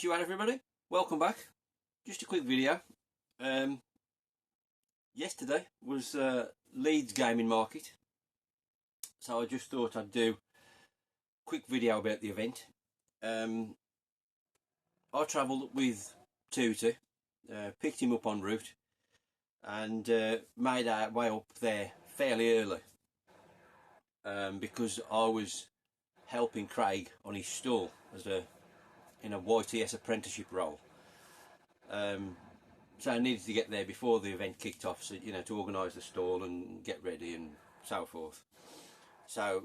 Right, everybody, welcome back. Just a quick video. Yesterday was Leeds Gaming Market, so I just thought I'd do a quick video about the event. I travelled with Tutu, picked him up en route, and made our way up there fairly early because I was helping Craig on his stall in a YTS apprenticeship role. So I needed to get there before the event kicked off, so to organise the stall and get ready and so forth. So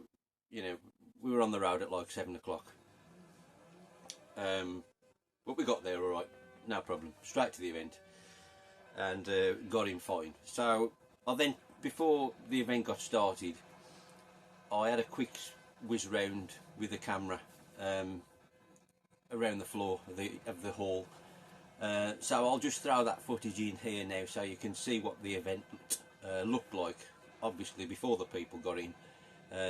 we were on the road at like 7 o'clock, but we got there all right, no problem, straight to the event, and got in fine. So I then, before the event got started, I had a quick whiz round with the camera around the floor of the hall. So I'll just throw that footage in here now so you can see what the event looked like, obviously before the people got in,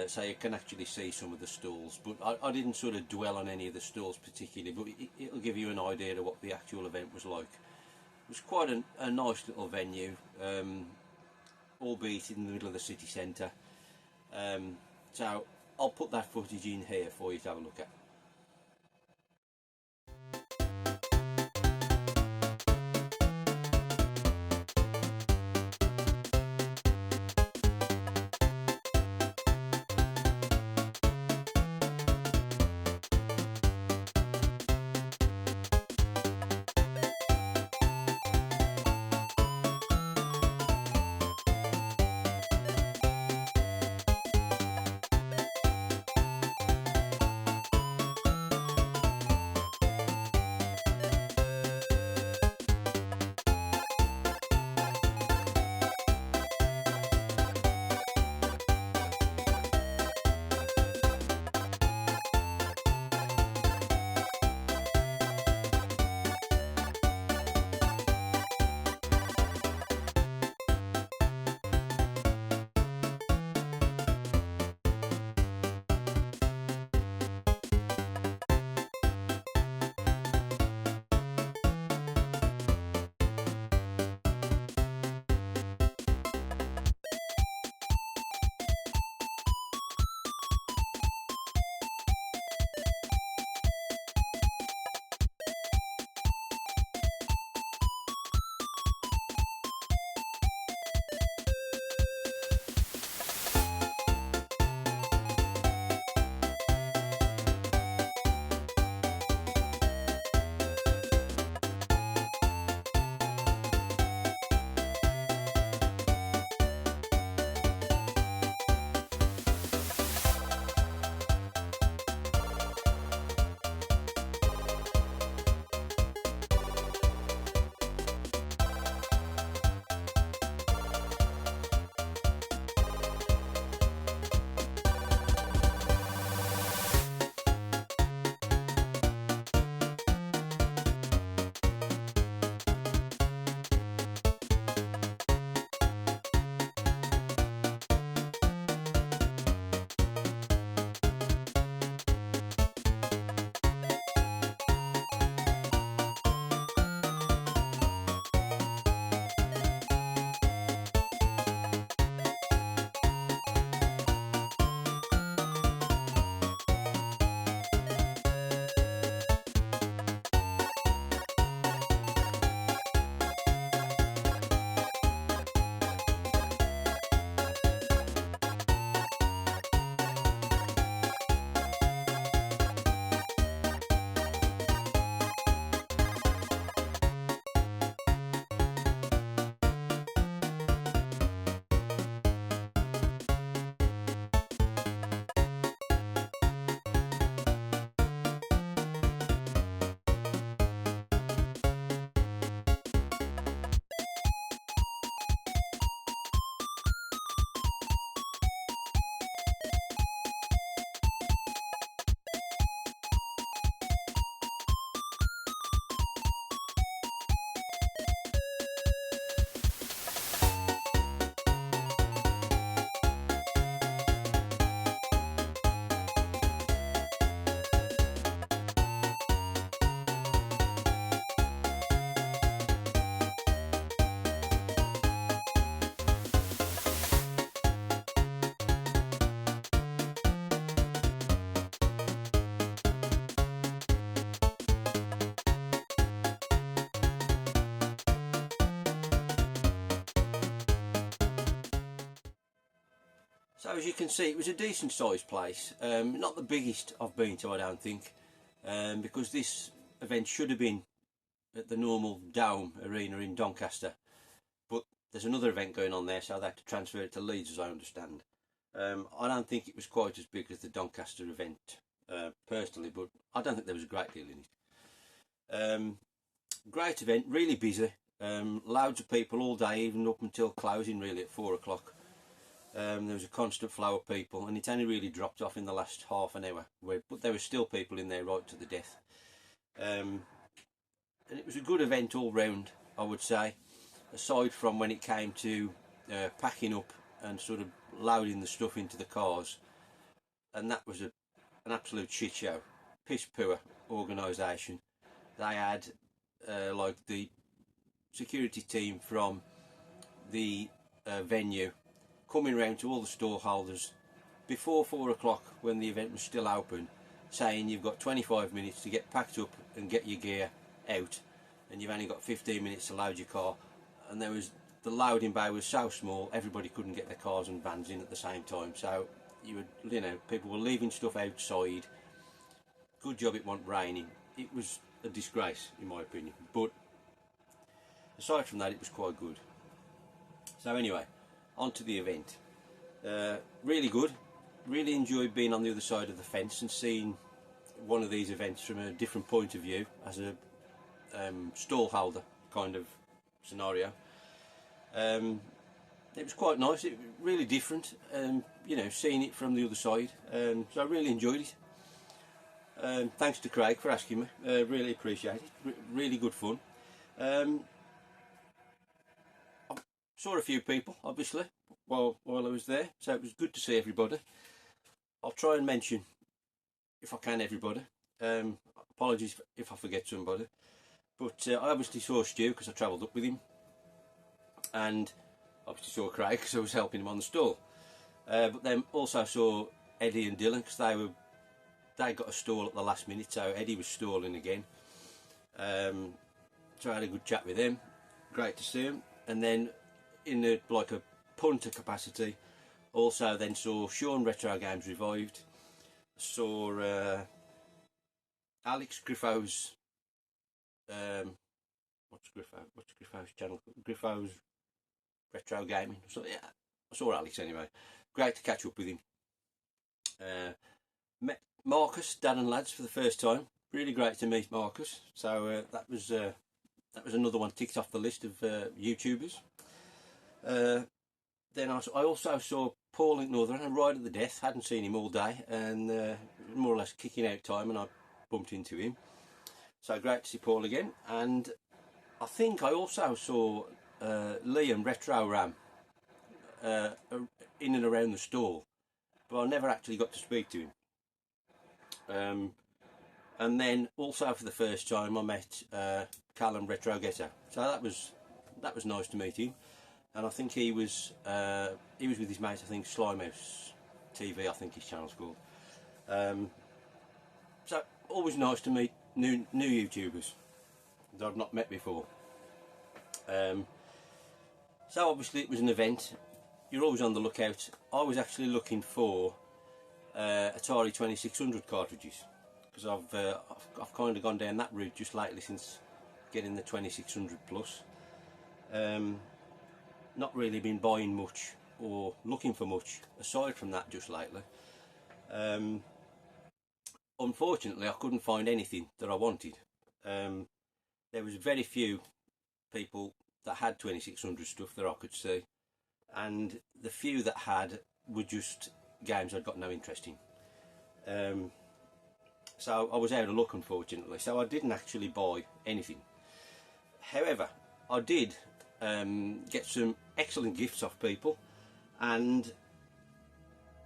so you can actually see some of the stalls, but I didn't sort of dwell on any of the stalls particularly, but it'll give you an idea of what the actual event was like. It was quite a nice little venue, albeit in the middle of the city centre, so I'll put that footage in here for you to have a look at. So as you can see, it was a decent sized place, not the biggest I've been to, I don't think, because this event should have been at the normal Dome Arena in Doncaster, but there's another event going on there, so they had to transfer it to Leeds, as I understand. I don't think it was quite as big as the Doncaster event, personally, but I don't think there was a great deal in it. Great event, really busy, loads of people all day, even up until closing really at 4 o'clock. There was a constant flow of people, and it only really dropped off in the last half an hour, but there were still people in there right to the death. And it was a good event all round, I would say, aside from when it came to packing up and sort of loading the stuff into the cars, and that was an absolute shit show. Piss poor organisation. They had like the security team from the venue coming round to all the store holders before 4 o'clock when the event was still open, saying you've got 25 minutes to get packed up and get your gear out, and you've only got 15 minutes to load your car. And the loading bay was so small, everybody couldn't get their cars and vans in at the same time, so people were leaving stuff outside. Good job it wasn't raining. It was a disgrace in my opinion, but aside from that it was quite good. So anyway, on to the event. Really good, really enjoyed being on the other side of the fence and seeing one of these events from a different point of view, as a stall holder kind of scenario. It was quite nice, it was really different, seeing it from the other side, so I really enjoyed it. Thanks to Craig for asking me, really appreciate it, really good fun. Saw a few people, obviously, while I was there, so it was good to see everybody. I'll try and mention, if I can, everybody. Apologies if I forget somebody. But I obviously saw Stu because I travelled up with him, and obviously saw Craig because I was helping him on the stall. But then also saw Eddie and Dylan because they got a stall at the last minute, so Eddie was stalling again. So I had a good chat with him. Great to see him. And then in a punter capacity, also then saw Sean Retro Games Revived, saw Alex Griffo's what's Griffo's channel? Griffo's Retro Gaming. So yeah, I saw Alex anyway. Great to catch up with him. Met Marcus, Dan and lads for the first time. Really great to meet Marcus. So that was another one ticked off the list of YouTubers. Then I also saw Paul in Northern, right at the death. Hadn't seen him all day, and more or less kicking out time, and I bumped into him. So great to see Paul again. And I think I also saw Liam Retro Ram in and around the stall, but I never actually got to speak to him. And then also for the first time I met Callum Retro Getter, so that was nice to meet him. And I think he was with his mate, I think Slimehouse TV, I think his channel's called. So always nice to meet new YouTubers that I've not met before. So obviously it was an event. You're always on the lookout. I was actually looking for Atari 2600 cartridges, because I've kind of gone down that route just lately since getting the 2600 plus. Not really been buying much or looking for much aside from that just lately. Unfortunately I couldn't find anything that I wanted. There was very few people that had 2600 stuff that I could see, and the few that had were just games I'd got no interest in. So I was out of luck, unfortunately, so I didn't actually buy anything. However, I did get some excellent gifts off people and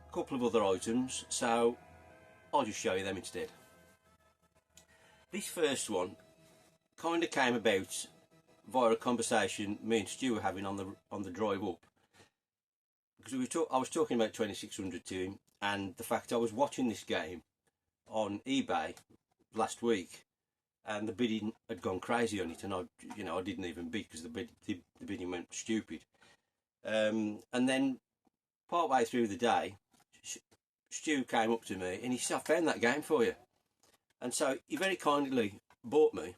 a couple of other items, so I'll just show you them instead. This first one kind of came about via a conversation me and Stu were having on the drive up, because I was talking about 2600 to him, and the fact I was watching this game on eBay last week, and the bidding had gone crazy on it, and I didn't even bid because the bidding went stupid. And then part way through the day, Stu came up to me and he said, "I found that game for you." And so he very kindly bought me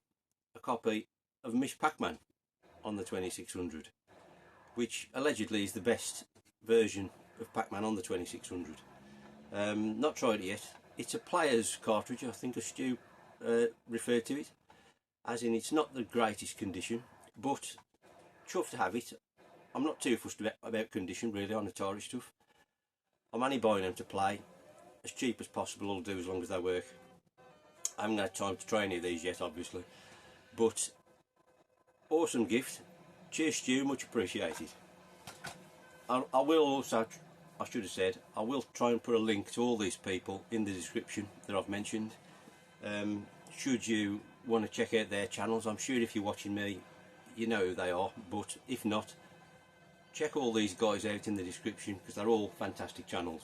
a copy of Miss Pac-Man on the 2600, which allegedly is the best version of Pac-Man on the 2600. Not tried it yet. It's a player's cartridge, I think, as Stu referred to it, as in it's not the greatest condition, but chuffed to have it. I'm not too fussed about condition really on Atari stuff. I'm only buying them to play. As cheap as possible, I'll do as long as they work. I haven't had time to try any of these yet, obviously, but awesome gift. Cheers, Stu, much appreciated. I will also, I should have said, I will try and put a link to all these people in the description that I've mentioned. Should you want to check out their channels, I'm sure if you're watching me, you know who they are, but if not, check all these guys out in the description because they're all fantastic channels.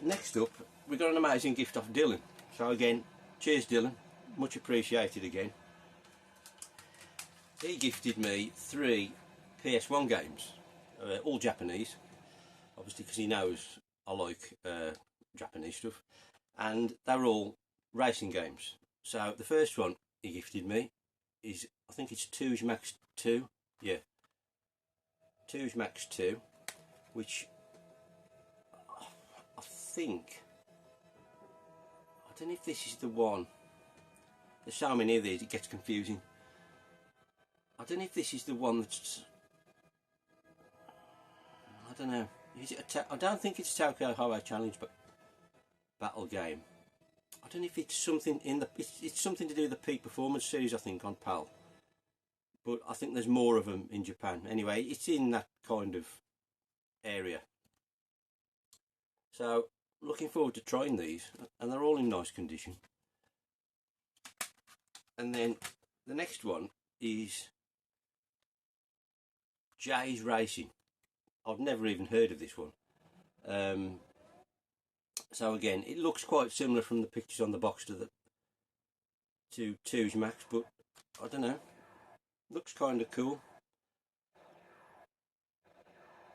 Next up, we got an amazing gift off Dylan. So again, cheers Dylan, much appreciated again. He gifted me 3 PS1 games, all Japanese, obviously because he knows I like Japanese stuff, and they're all racing games. So the first one he gifted me is, I think it's Tooge Max 2, yeah, Tooge Max 2, which I think, I don't know if this is the one, there's so many of these it gets confusing. I don't know if this is the one that's, I don't know, is it I don't think it's a Tokyo Highway Challenge but battle game. I don't know if it's something in the, it's something to do with the Peak Performance series I think on PAL, but I think there's more of them in Japan. Anyway, it's in that kind of area. So looking forward to trying these, and they're all in nice condition. And then the next one is Jay's Racing. I've never even heard of this one. So again, it looks quite similar from the pictures on the box to Tooge Max, but I don't know, looks kind of cool.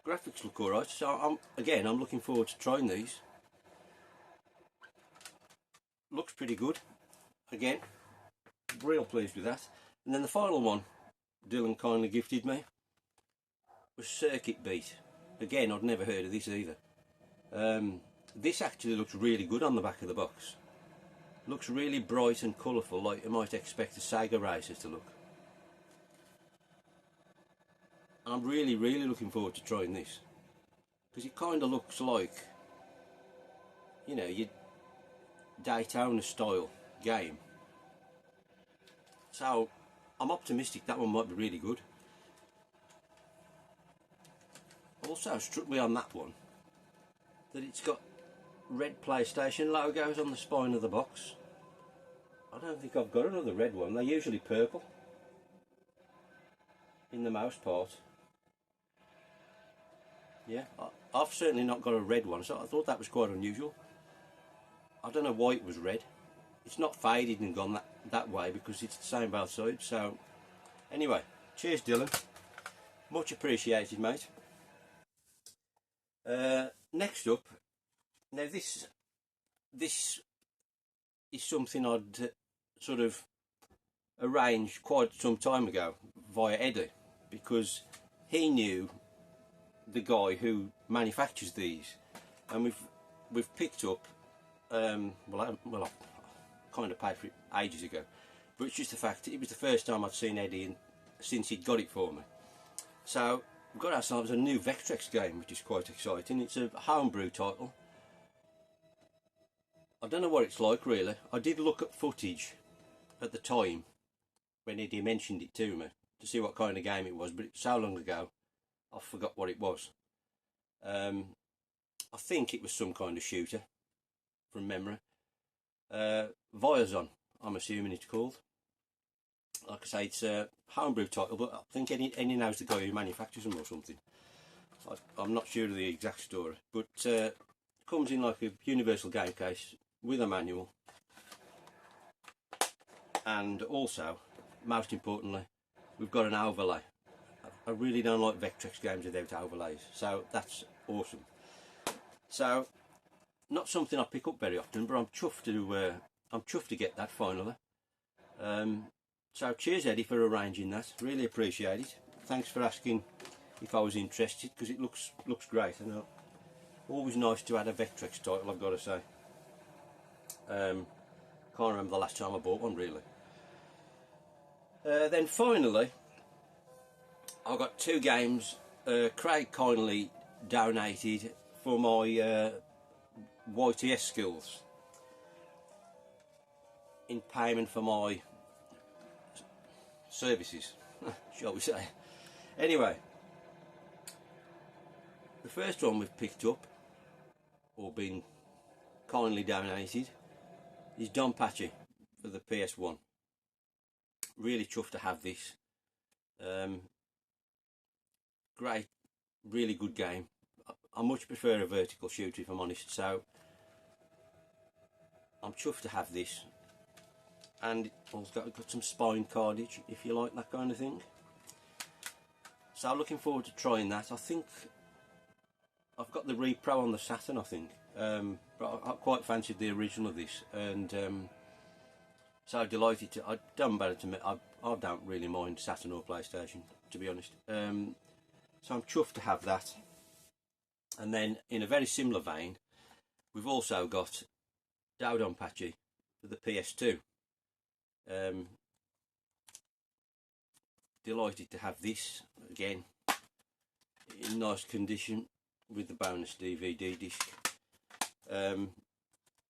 Graphics look alright, so I'm looking forward to trying these. Looks pretty good. Again, real pleased with that. And then the final one Dylan kindly gifted me was Circuit Beat. Again, I'd never heard of this either. This actually looks really good on the back of the box. Looks really bright and colourful, like you might expect a Sega Racer to look. And I'm really looking forward to trying this, because it kind of looks like, you know, your Daytona style game. So I'm optimistic that one might be really good. Also struck me on that one that it's got red PlayStation logos on the spine of the box. I don't think I've got another red one. They're usually purple in the mouse part. Yeah, I've certainly not got a red one, so I thought that was quite unusual. I don't know why it was red. It's not faded and gone that way because it's the same both sides. So anyway, cheers Dylan, much appreciated mate. Next up, now this is something I'd sort of arranged quite some time ago via Eddie, because he knew the guy who manufactures these, and we've picked up well I kind of paid for it ages ago, but it's just the fact it was the first time I'd seen Eddie since he'd got it for me. So we've got ourselves a new Vectrex game, which is quite exciting. It's a homebrew title. I don't know what it's like really. I did look at footage at the time when Eddie mentioned it to me to see what kind of game it was, but it's so long ago I forgot what it was. I think it was some kind of shooter from memory. Viazon, I'm assuming it's called. Like I say, it's a homebrew title, but I think Eddie knows the guy who manufactures them or something. I'm not sure of the exact story, but it comes in like a universal game case with a manual, and also, most importantly, we've got an overlay, I really don't like Vectrex games without overlays, so that's awesome. So not something I pick up very often, but I'm chuffed to get that finally. So cheers Eddie for arranging that, really appreciate it. Thanks for asking if I was interested, because it looks great. I know, always nice to add a Vectrex title, I've got to say. Can't remember the last time I bought one really. Then finally, I've got 2 games Craig kindly donated for my YTS skills in payment for my services, shall we say. Anyway, the first one we've picked up, or been kindly donated, is Don Patchy for the PS1. Really chuffed to have this. Great, really good game. I much prefer a vertical shooter if I'm honest, so I'm chuffed to have this. And it's got some spine cardage, if you like that kind of thing. So looking forward to trying that. I think I've got the repro on the Saturn, I think, but I quite fancied the original of this, and so delighted to. I don't really mind Saturn or PlayStation, to be honest. So I'm chuffed to have that. And then in a very similar vein, we've also got Don Patchy for the PS2. Delighted to have this again in nice condition with the bonus DVD disc.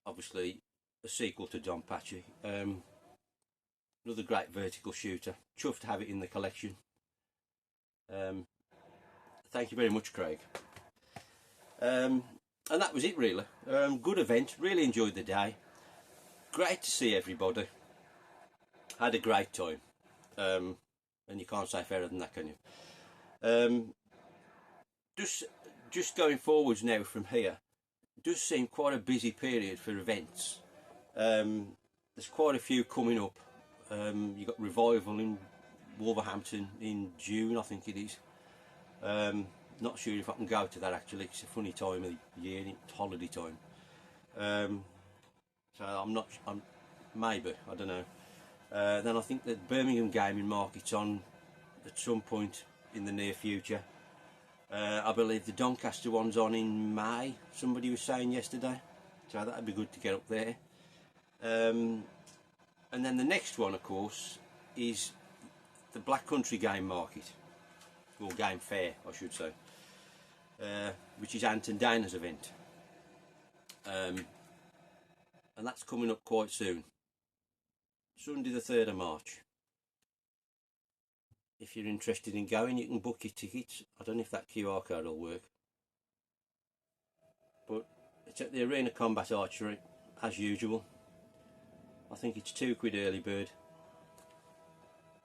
Obviously a sequel to Don Patchy. Another great vertical shooter. Chuffed to have it in the collection. Thank you very much, Craig. And that was it really. Good event, really enjoyed the day. Great to see everybody. Had a great time. And you can't say fairer than that, can you? Just going forwards now from here, it does seem quite a busy period for events. There's quite a few coming up. You've got Revival in Wolverhampton in June, I think it is. Not sure if I can go to that actually. It's a funny time of the year, it's holiday time. So maybe, I don't know. Then I think that Birmingham Gaming Market's on at some point in the near future. I believe the Doncaster one's on in May, somebody was saying yesterday, so that'd be good to get up there. And then the next one, of course, is the Black Country Game Market, or Game Fair I should say, which is Ant and Dana's event, and that's coming up quite soon, Sunday the 3rd of March. If you're interested in going, you can book your tickets. I don't know if that QR code will work, but it's at the Arena Combat Archery as usual. I think it's £2 early bird.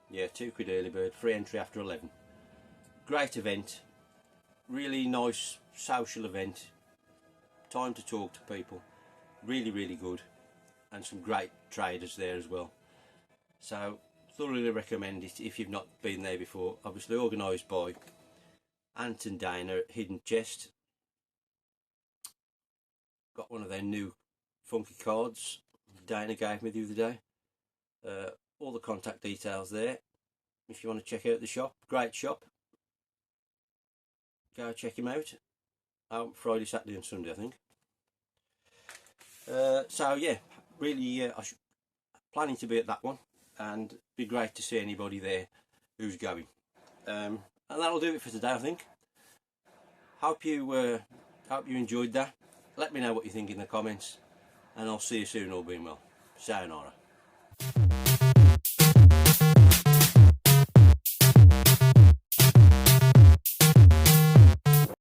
Yeah, £2 early bird, free entry after 11. Great event, really nice social event, time to talk to people, really good, and some great traders there as well. So thoroughly recommend it if you've not been there before. Obviously organised by Ant and Dana at Hidden Chest. Got one of their new funky cards Dana gave me the other day. All the contact details there if you want to check out the shop. Great shop, go check him out. Out Friday, Saturday and Sunday I think. So yeah, really planning to be at that one, and it'd be great to see anybody there who's going. And that'll do it for today, I think. Hope you enjoyed that. Let me know what you think in the comments, and I'll see you soon, all being well. Sayonara.